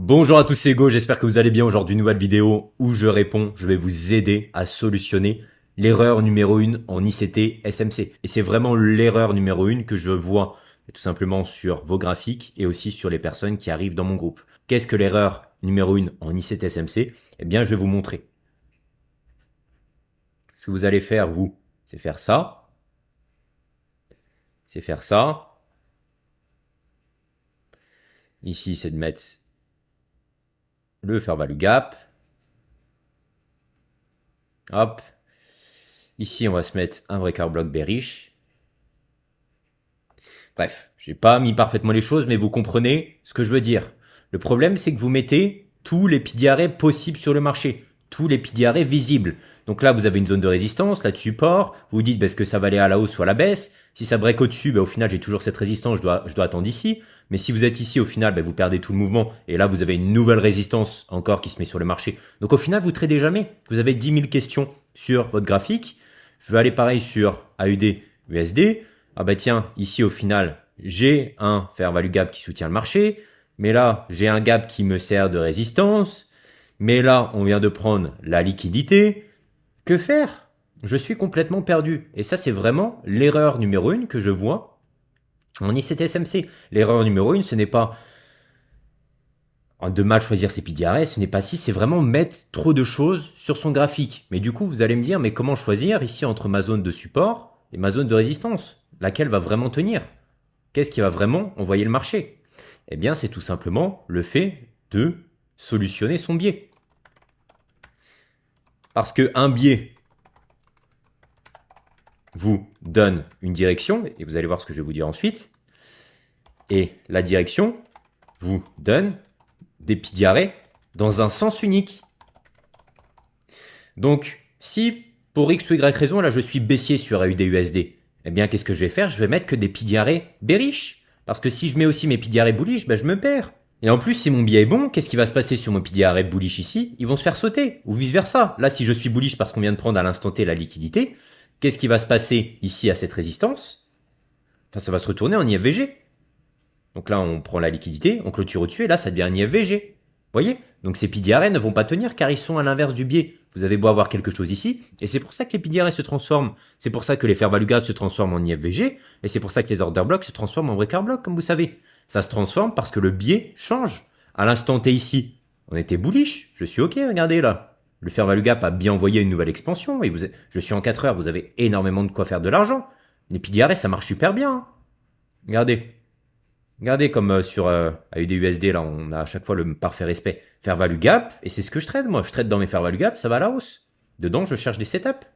Bonjour à tous, c'est Hugo, j'espère que vous allez bien. Aujourd'hui, nouvelle vidéo où je vais vous aider à solutionner l'erreur numéro 1 en ICT SMC. Et c'est vraiment l'erreur numéro 1 que je vois tout simplement sur vos graphiques et aussi sur les personnes qui arrivent dans mon groupe. Qu'est-ce que l'erreur numéro 1 en ICT SMC? Eh bien, je vais vous montrer. Ce que vous allez faire, vous, c'est faire ça. C'est faire ça. Ici, c'est de mettre le fair value gap. Hop. Ici, on va se mettre un breaker block bearish. Bref, j'ai pas mis parfaitement les choses, mais vous comprenez ce que je veux dire. Le problème, c'est que vous mettez tous les PDRA possibles sur le marché, tous les PDRA visibles. Donc là, vous avez une zone de résistance, là de support. Vous vous dites, est-ce que ça va aller à la hausse ou à la baisse? Si ça break au-dessus, au final, j'ai toujours cette résistance, je dois attendre ici. Mais si vous êtes ici, au final, vous perdez tout le mouvement. Et là, vous avez une nouvelle résistance encore qui se met sur le marché. Donc au final, vous tradez jamais. Vous avez 10 000 questions sur votre graphique. Je vais aller pareil sur AUD, USD. Ah bah tiens, ici au final, j'ai un fair value gap qui soutient le marché. Mais là, j'ai un gap qui me sert de résistance. Mais là, on vient de prendre la liquidité. Que faire? Je suis complètement perdu. Et ça, c'est vraiment l'erreur numéro 1 que je vois en ICT-SMC. L'erreur numéro 1, ce n'est pas de mal choisir ses PDRS, ce n'est pas si, c'est vraiment mettre trop de choses sur son graphique. Mais du coup, vous allez me dire, mais comment choisir ici entre ma zone de support et ma zone de résistance? Laquelle va vraiment tenir? Qu'est-ce qui va vraiment envoyer le marché? Eh bien, c'est tout simplement le fait de solutionner son biais. Parce qu'un biais vous donne une direction, et vous allez voir ce que je vais vous dire ensuite, et la direction vous donne des PDRA dans un sens unique. Donc, si pour X ou Y raison, là je suis baissier sur AUD-USD, eh bien qu'est-ce que je vais faire? Je vais mettre que des PDRA bearish. Parce que si je mets aussi mes PDRA bullish, je me perds. Et en plus, si mon biais est bon, qu'est-ce qui va se passer sur mon PDRA bullish ici? Ils vont se faire sauter, ou vice versa. Là, si je suis bullish parce qu'on vient de prendre à l'instant T la liquidité, qu'est-ce qui va se passer ici à cette résistance? Enfin, ça va se retourner en IFVG. Donc là, on prend la liquidité, on clôture au-dessus, et là, ça devient un IFVG. Voyez? Donc ces PDRA ne vont pas tenir car ils sont à l'inverse du biais. Vous avez beau avoir quelque chose ici, et c'est pour ça que les PDRA se transforment. C'est pour ça que les fair value gaps se transforment en IFVG, et c'est pour ça que les order blocks se transforment en breaker block, comme vous savez. Ça se transforme parce que le biais change. À l'instant T ici, on était bullish, je suis ok, regardez là. Le fair value gap a bien envoyé une nouvelle expansion, et je suis en 4 heures, vous avez énormément de quoi faire de l'argent. Les PDRA, ça marche super bien. Hein. Regardez. Regardez comme sur AUD-USD, là, on a à chaque fois le parfait respect. Fair value gap, et c'est ce que je trade, moi. Je trade dans mes fair value gap, ça va à la hausse. Dedans, je cherche des setups.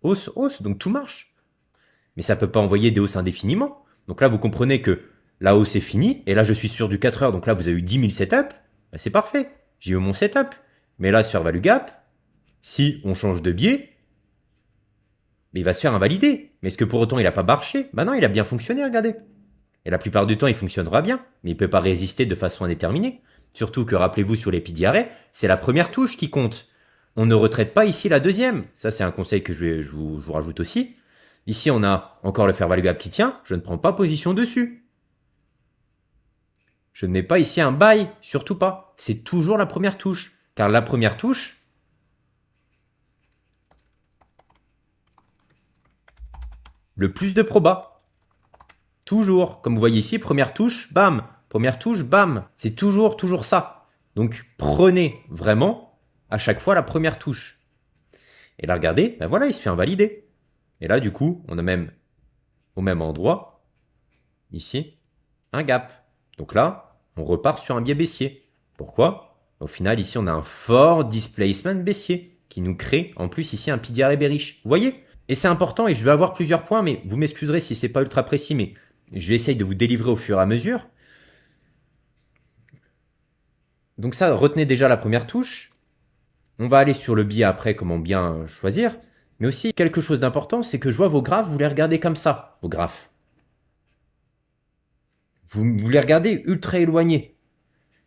Hausse, hausse, donc tout marche. Mais ça peut pas envoyer des hausses indéfiniment. Donc là, vous comprenez que la hausse est finie, et là, je suis sur du 4 heures, donc là, vous avez eu 10 000 setups. Bah, c'est parfait. J'ai eu mon setup. Mais là, sur fair value gap, si on change de biais, il va se faire invalider. Mais est-ce que pour autant, il a pas marché? Bah non, il a bien fonctionné, regardez. Et la plupart du temps, il fonctionnera bien, mais il ne peut pas résister de façon indéterminée. Surtout que, rappelez-vous, sur les PDRA, c'est la première touche qui compte. On ne retraite pas ici la deuxième. Ça, c'est un conseil que je vous rajoute aussi. Ici, on a encore le fair value gap qui tient. Je ne prends pas position dessus. Je ne mets pas ici un buy, surtout pas. C'est toujours la première touche. Car la première touche, le plus de proba. Toujours, comme vous voyez ici, première touche, bam. Première touche, bam. C'est toujours ça. Donc, prenez vraiment à chaque fois la première touche. Et là, regardez, ben voilà, il se fait invalider. Et là, du coup, on a même, au même endroit, ici, un gap. Donc là, on repart sur un biais baissier. Pourquoi? Au final, ici, on a un fort displacement baissier qui nous crée, en plus, ici, un PDRA bearish. Vous voyez? Et c'est important, et je vais avoir plusieurs points, mais vous m'excuserez si c'est pas ultra précis, mais je vais essayer de vous délivrer au fur et à mesure. Donc ça, retenez déjà la première touche. On va aller sur le biais après, comment bien choisir. Mais aussi, quelque chose d'important, c'est que je vois vos graphes, vous les regardez comme ça, vos graphes. Vous les regardez ultra éloignés.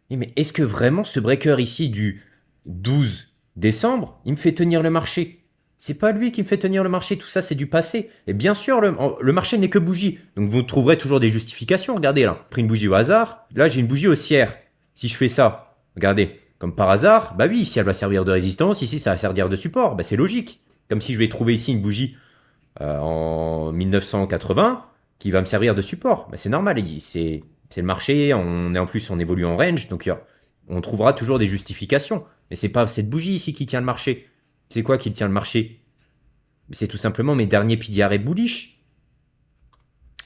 Mais est-ce que vraiment ce breaker ici du 12 décembre, il me fait tenir le marché? C'est pas lui qui me fait tenir le marché, tout ça c'est du passé. Et bien sûr, le marché n'est que bougie. Donc vous trouverez toujours des justifications. Regardez là, pris une bougie au hasard. Là j'ai une bougie haussière. Si je fais ça, Regardez, comme par hasard, bah oui, ici elle va servir de résistance, ici ça va servir de support, bah c'est logique. Comme si je vais trouver ici une bougie en 1980 qui va me servir de support. Bah c'est normal, c'est le marché, on évolue en range, donc on trouvera toujours des justifications. Mais c'est pas cette bougie ici qui tient le marché. C'est quoi qui tient le marché? C'est tout simplement mes derniers PDRA bullish.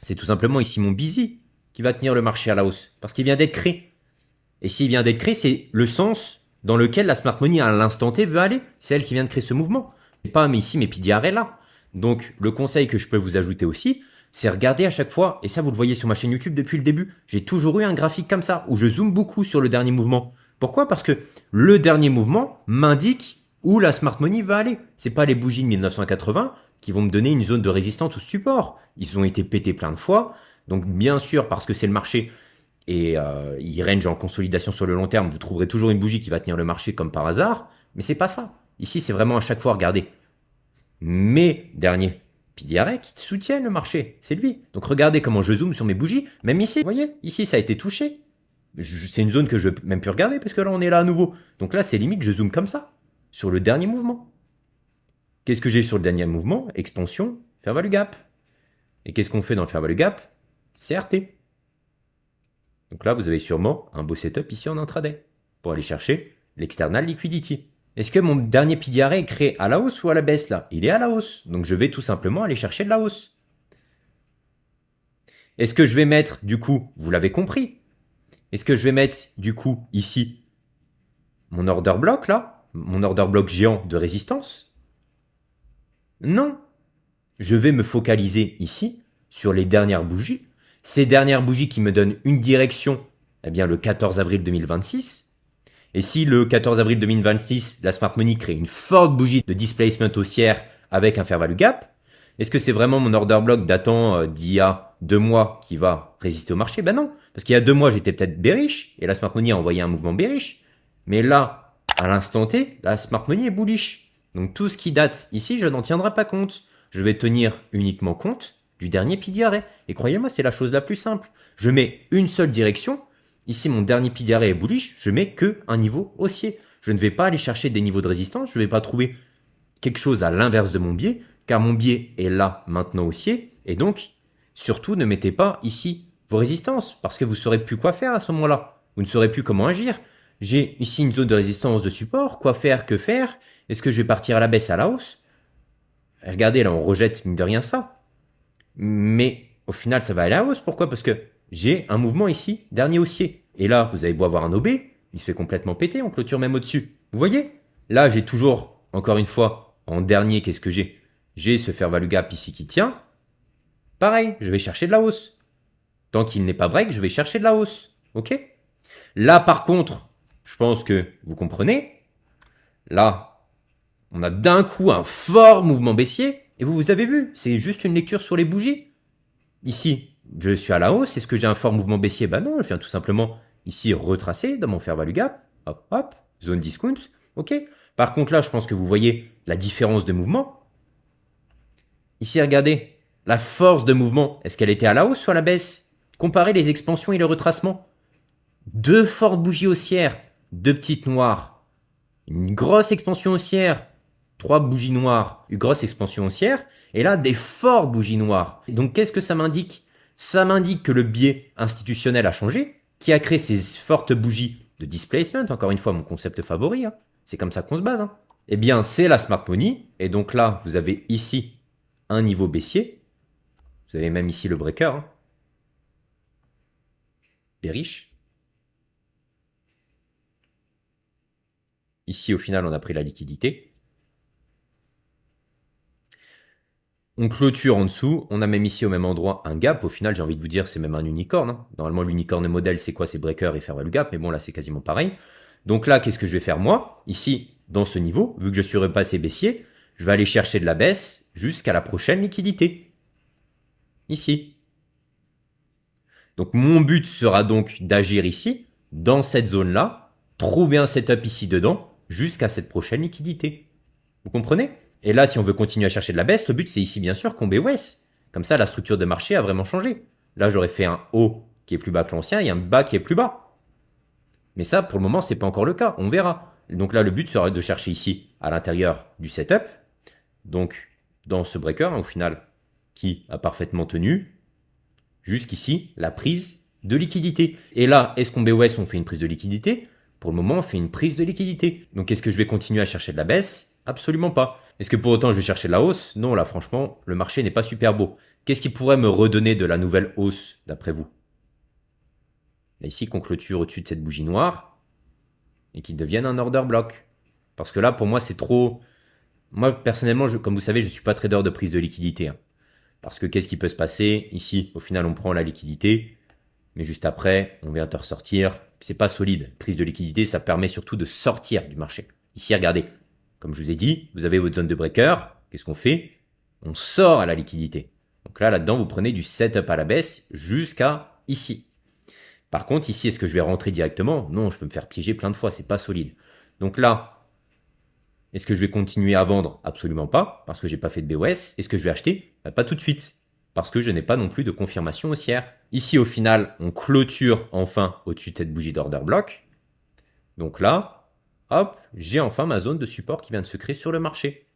C'est tout simplement ici mon busy qui va tenir le marché à la hausse parce qu'il vient d'être créé. Et s'il vient d'être créé, c'est le sens dans lequel la smart money à l'instant T veut aller. C'est elle qui vient de créer ce mouvement. C'est pas mais ici mes PDRA là. Donc le conseil que je peux vous ajouter aussi, c'est regarder à chaque fois, et ça vous le voyez sur ma chaîne YouTube depuis le début, j'ai toujours eu un graphique comme ça, où je zoome beaucoup sur le dernier mouvement. Pourquoi? Parce que le dernier mouvement m'indique où la smart money va aller. C'est pas les bougies de 1980 qui vont me donner une zone de résistance ou de support. Ils ont été pétés plein de fois. Donc bien sûr, parce que c'est le marché et il range en consolidation sur le long terme, vous trouverez toujours une bougie qui va tenir le marché comme par hasard. Mais c'est pas ça. Ici, c'est vraiment à chaque fois, regardez, mes derniers PDRA qui soutiennent le marché. C'est lui. Donc regardez comment je zoome sur mes bougies. Même ici, vous voyez, ici ça a été touché. C'est une zone que je ne vais même plus regarder parce que là on est là à nouveau. Donc là c'est limite, je zoome comme ça sur le dernier mouvement. Qu'est-ce que j'ai sur le dernier mouvement? Expansion, fair value gap. Et qu'est-ce qu'on fait dans le fair value gap? CRT. Donc là vous avez sûrement un beau setup ici en intraday pour aller chercher l'external liquidity. Est-ce que mon dernier PDRA est créé à la hausse ou à la baisse là? Il est à la hausse. Donc je vais tout simplement aller chercher de la hausse. Est-ce que je vais mettre, du coup, vous l'avez compris, est-ce que je vais mettre, du coup, ici, mon order block là? Mon order block géant de résistance? Non. Je vais me focaliser ici sur les dernières bougies. Ces dernières bougies qui me donnent une direction, eh bien le 14 avril 2026. Et si le 14 avril 2026, la Smart Money crée une forte bougie de displacement haussière avec un fair value gap, est-ce que c'est vraiment mon order block datant d'il y a 2 mois qui va résister au marché? Ben non, parce qu'il y a 2 mois j'étais peut-être bearish et la Smart Money a envoyé un mouvement bearish. Mais là, à l'instant T, la Smart Money est bullish. Donc tout ce qui date ici, je n'en tiendrai pas compte. Je vais tenir uniquement compte du dernier PDRA. Et croyez-moi, c'est la chose la plus simple. Je mets une seule direction. Ici, mon dernier PDRA est bullish. Je mets que un niveau haussier. Je ne vais pas aller chercher des niveaux de résistance. Je ne vais pas trouver quelque chose à l'inverse de mon biais, car mon biais est là maintenant haussier. Et donc, surtout, ne mettez pas ici vos résistances, parce que vous ne saurez plus quoi faire à ce moment-là. Vous ne saurez plus comment agir. J'ai ici une zone de résistance de support. Quoi faire? Que faire? Est-ce que je vais partir à la baisse, à la hausse? Regardez, là, on rejette mine de rien ça. Mais au final, ça va aller à la hausse. Pourquoi? Parce que j'ai un mouvement ici, dernier haussier. Et là, vous avez beau avoir un OB, il se fait complètement péter, on clôture même au-dessus. Vous voyez? Là, j'ai toujours, encore une fois, en dernier, qu'est-ce que j'ai? J'ai ce fair value gap ici qui tient. Pareil, je vais chercher de la hausse. Tant qu'il n'est pas break, je vais chercher de la hausse. Ok? Là, par contre, je pense que vous comprenez. Là, on a d'un coup un fort mouvement baissier. Et vous avez vu, c'est juste une lecture sur les bougies. Ici, je suis à la hausse. Est-ce que j'ai un fort mouvement baissier? Ben non, je viens tout simplement ici retracer dans mon fair value gap. Hop, hop, zone discount. Ok? Par contre, là, je pense que vous voyez la différence de mouvement. Ici, regardez, la force de mouvement, est-ce qu'elle était à la hausse ou à la baisse? Comparez les expansions et le retracement. 2 fortes bougies haussières, 2 petites noires. Une grosse expansion haussière, 3 bougies noires, une grosse expansion haussière, et là, des fortes bougies noires. Donc, qu'est-ce que ça m'indique? Ça m'indique que le biais institutionnel a changé, qui a créé ces fortes bougies de displacement, encore une fois, mon concept favori, hein. C'est comme ça qu'on se base. Hein. Eh bien, c'est la Smart Money, et donc là, vous avez ici un niveau baissier. Vous avez même ici le breaker, hein. Bearish. Ici, au final, on a pris la liquidité. On clôture en dessous. On a même ici, au même endroit, un gap. Au final, j'ai envie de vous dire, c'est même un unicorne. Hein. Normalement, l'unicorne modèle, c'est quoi? C'est breaker et fair value gap. Mais bon, là, c'est quasiment pareil. Donc là, qu'est-ce que je vais faire, moi? Ici, dans ce niveau, vu que je suis repassé baissier, je vais aller chercher de la baisse jusqu'à la prochaine liquidité. Ici. Donc, mon but sera donc d'agir ici, dans cette zone-là, trouver un setup ici dedans, jusqu'à cette prochaine liquidité. Vous comprenez? Et là, si on veut continuer à chercher de la baisse, le but, c'est ici, bien sûr, qu'on BOS. Comme ça, la structure de marché a vraiment changé. Là, j'aurais fait un haut qui est plus bas que l'ancien et un bas qui est plus bas. Mais ça, pour le moment, c'est pas encore le cas. On verra. Donc là, le but serait de chercher ici, à l'intérieur du setup. Donc, dans ce breaker, au final, qui a parfaitement tenu, jusqu'ici, la prise de liquidité. Et là, est-ce qu'on BOS, on fait une prise de liquidité? Pour le moment, on fait une prise de liquidité. Donc, est-ce que je vais continuer à chercher de la baisse? Absolument pas. Est-ce que pour autant, je vais chercher de la hausse? Non, là, franchement, le marché n'est pas super beau. Qu'est-ce qui pourrait me redonner de la nouvelle hausse, d'après vous? Là, ici, qu'on clôture au-dessus de cette bougie noire et qu'il devienne un order block. Parce que là, pour moi, c'est trop... Moi, personnellement, comme vous savez, je ne suis pas trader de prise de liquidité. Hein. Parce que qu'est-ce qui peut se passer? Ici, au final, on prend la liquidité, mais juste après, on vient te ressortir. C'est pas solide. Prise de liquidité, ça permet surtout de sortir du marché. Ici, regardez. Comme je vous ai dit, vous avez votre zone de breaker. Qu'est-ce qu'on fait? On sort à la liquidité. Donc là-dedans, vous prenez du setup à la baisse jusqu'à ici. Par contre, ici, est-ce que je vais rentrer directement? Non, je peux me faire piéger plein de fois, c'est pas solide. Donc là, est-ce que je vais continuer à vendre? Absolument pas, parce que j'ai pas fait de BOS. Est-ce que je vais acheter? Pas tout de suite, parce que je n'ai pas non plus de confirmation haussière. Ici, au final, on clôture enfin au-dessus de cette bougie d'order block. Donc là, hop, j'ai enfin ma zone de support qui vient de se créer sur le marché.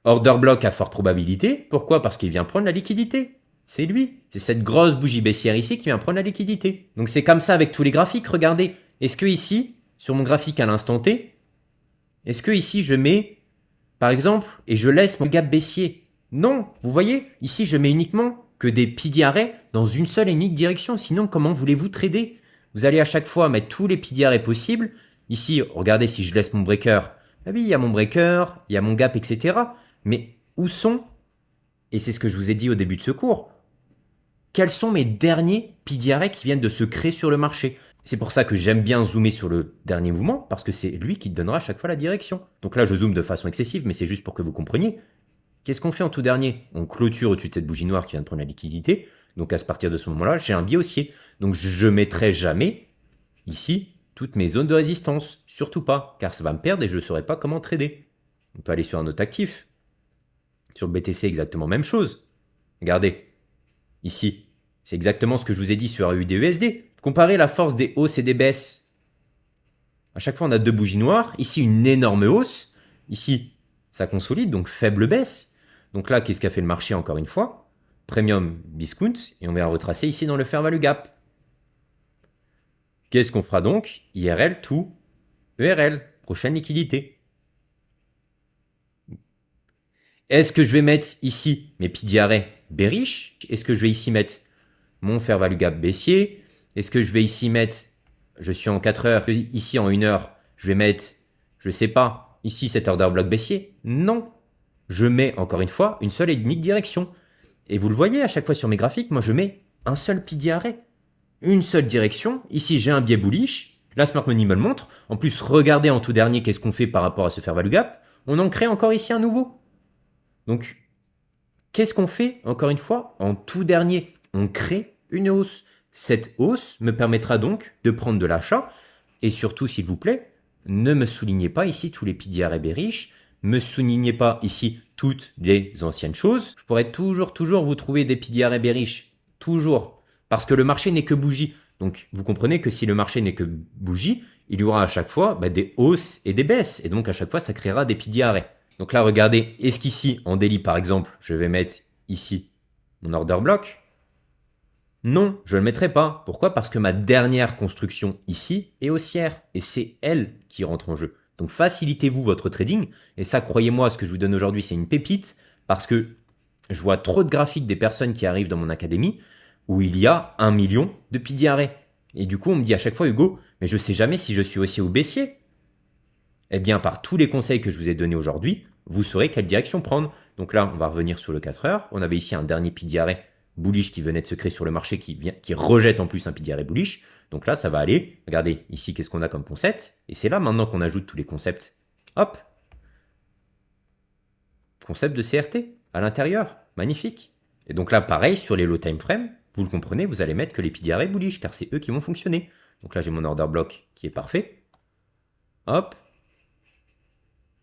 Order block à forte probabilité. Pourquoi? Parce qu'il vient prendre la liquidité. C'est lui. C'est cette grosse bougie baissière ici qui vient prendre la liquidité. Donc c'est comme ça avec tous les graphiques. Regardez. Est-ce que ici, sur mon graphique à l'instant T, est-ce que ici je mets, par exemple, et je laisse mon gap baissier? Non. Vous voyez? Ici, je mets uniquement que des pidi arrêts dans une seule et unique direction. Sinon, comment voulez-vous trader? Vous allez à chaque fois mettre tous les pidi arrêts possibles. Ici, regardez si je laisse mon breaker. Ah oui, il y a mon breaker, il y a mon gap, etc. Mais où sont, et c'est ce que je vous ai dit au début de ce cours, quels sont mes derniers pidi arrêts qui viennent de se créer sur le marché? C'est pour ça que j'aime bien zoomer sur le dernier mouvement, parce que c'est lui qui te donnera à chaque fois la direction. Donc là, je zoome de façon excessive, mais c'est juste pour que vous compreniez. Qu'est-ce qu'on fait en tout dernier? On clôture au-dessus de cette bougie noire qui vient de prendre la liquidité. Donc à partir de ce moment-là, j'ai un biais haussier. Donc je ne mettrai jamais ici toutes mes zones de résistance. Surtout pas, car ça va me perdre et je ne saurai pas comment trader. On peut aller sur un autre actif. Sur le BTC, exactement même chose. Regardez, ici, c'est exactement ce que je vous ai dit sur AUD-USD. Comparez la force des hausses et des baisses. À chaque fois, on a deux bougies noires. Ici, une énorme hausse. Ici, ça consolide, donc faible baisse. Donc là, qu'est-ce qu'a fait le marché encore une fois? Premium discount, et on va retracer ici dans le fair value gap. Qu'est-ce qu'on fera donc? IRL to ERL, prochaine liquidité. Est-ce que je vais mettre ici mes pidi arrêts bearish? Est-ce que je vais ici mettre mon fair value gap baissier? Est-ce que je vais ici mettre, je suis en 4 heures, ici en 1 heure, je vais mettre, je sais pas, ici cet order block baissier? Non. Je mets encore une fois une seule et unique direction. Et vous le voyez à chaque fois sur mes graphiques, moi je mets un seul pidi arrêt. Une seule direction. Ici j'ai un biais bullish. La Smart Money me le montre. En plus, regardez en tout dernier qu'est-ce qu'on fait par rapport à ce fair value gap. On en crée encore ici un nouveau. Donc, qu'est-ce qu'on fait encore une fois? En tout dernier, on crée une hausse. Cette hausse me permettra donc de prendre de l'achat. Et surtout, s'il vous plaît, ne me soulignez pas ici tous les pidi arrêts bearish. Me soulignez pas ici toutes les anciennes choses. Je pourrais toujours vous trouver des pidi arrêts bearish. Toujours. Parce que le marché n'est que bougie. Donc, vous comprenez que si le marché n'est que bougie, il y aura à chaque fois des hausses et des baisses. Et donc, à chaque fois, ça créera des pidi arrêts. Donc là, regardez, est-ce qu'ici, en daily par exemple, je vais mettre ici mon order block? Non, je ne le mettrai pas. Pourquoi? Parce que ma dernière construction ici est haussière. Et c'est elle qui rentre en jeu. Donc facilitez-vous votre trading. Et ça, croyez-moi, ce que je vous donne aujourd'hui, c'est une pépite. Parce que je vois trop de graphiques des personnes qui arrivent dans mon académie où il y a 1 million de pidi arrêts. Et du coup, on me dit à chaque fois, Hugo, mais je ne sais jamais si je suis haussier ou baissier. Eh bien, par tous les conseils que je vous ai donnés aujourd'hui, vous saurez quelle direction prendre. Donc là, on va revenir sur le 4 heures. On avait ici un dernier pidi arrêt bullish qui venait de se créer sur le marché, qui rejette en plus un pidi arrêt bullish. Donc là, ça va aller. Regardez, ici, qu'est-ce qu'on a comme concept? Et c'est là maintenant qu'on ajoute tous les concepts. Hop! Concept de CRT à l'intérieur. Magnifique. Et donc là, pareil, sur les low time frame, vous le comprenez, vous allez mettre que les pidi arrêts bullish, car c'est eux qui vont fonctionner. Donc là, j'ai mon order block qui est parfait. Hop!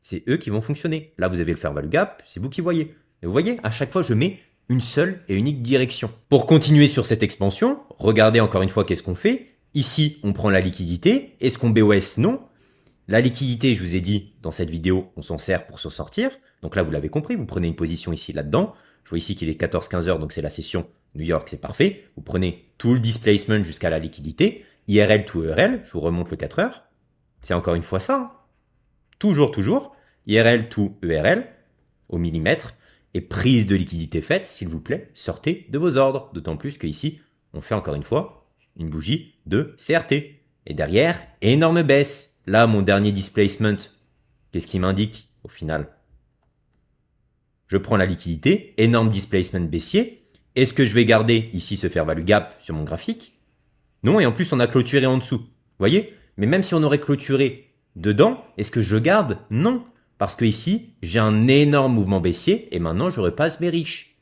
C'est eux qui vont fonctionner. Là, vous avez le fair value gap, c'est vous qui voyez. Et vous voyez, à chaque fois, je mets une seule et unique direction. Pour continuer sur cette expansion, regardez encore une fois qu'est-ce qu'on fait. Ici, on prend la liquidité. Est-ce qu'on BOS? Non. La liquidité, je vous ai dit dans cette vidéo, on s'en sert pour s'en sortir. Donc là, vous l'avez compris, vous prenez une position ici, là-dedans. Je vois ici qu'il est 14-15 heures, donc c'est la session New York, c'est parfait. Vous prenez tout le displacement jusqu'à la liquidité. IRL to ERL, je vous remonte le 4 heures. C'est encore une fois ça. Hein. Toujours. IRL to ERL au millimètre. Et prise de liquidité faite, s'il vous plaît, sortez de vos ordres. D'autant plus qu'ici, on fait encore une fois une bougie de CRT. Et derrière, énorme baisse. Là, mon dernier displacement, qu'est-ce qu'il m'indique au final? Je prends la liquidité, énorme displacement baissier. Est-ce que je vais garder ici ce fair value gap sur mon graphique? Non, et en plus, on a clôturé en dessous. Vous voyez? Mais même si on aurait clôturé dedans, est-ce que je garde? Non. Parce que ici, j'ai un énorme mouvement baissier et maintenant, je repasse bearish.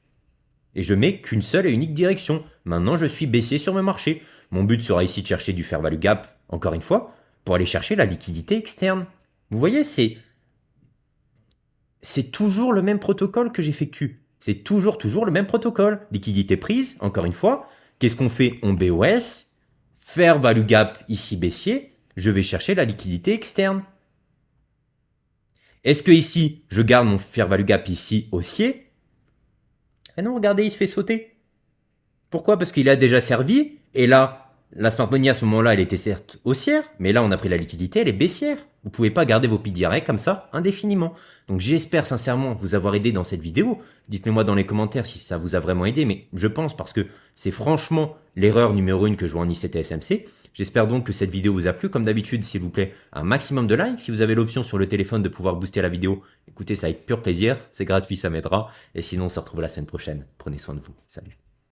Et je mets qu'une seule et unique direction. Maintenant, je suis baissier sur mon marché. Mon but sera ici de chercher du fair value gap, encore une fois, pour aller chercher la liquidité externe. Vous voyez, c'est toujours le même protocole que j'effectue. C'est toujours le même protocole. Liquidité prise, encore une fois. Qu'est-ce qu'on fait? On BOS, fair value gap ici baissier, je vais chercher la liquidité externe. Est-ce que ici, je garde mon fair value gap ici haussier? Eh non, regardez, il se fait sauter. Pourquoi? Parce qu'il a déjà servi, et là, la smart money à ce moment-là, elle était certes haussière, mais là, on a pris la liquidité, elle est baissière. Vous pouvez pas garder vos PDRA comme ça indéfiniment. Donc j'espère sincèrement vous avoir aidé dans cette vidéo. Dites-le-moi dans les commentaires si ça vous a vraiment aidé, mais je pense parce que c'est franchement l'erreur numéro 1 que je vois en ICT SMC. J'espère donc que cette vidéo vous a plu. Comme d'habitude, s'il vous plaît, un maximum de likes. Si vous avez l'option sur le téléphone de pouvoir booster la vidéo, écoutez, ça avec pur plaisir. C'est gratuit, ça m'aidera. Et sinon, on se retrouve la semaine prochaine. Prenez soin de vous. Salut.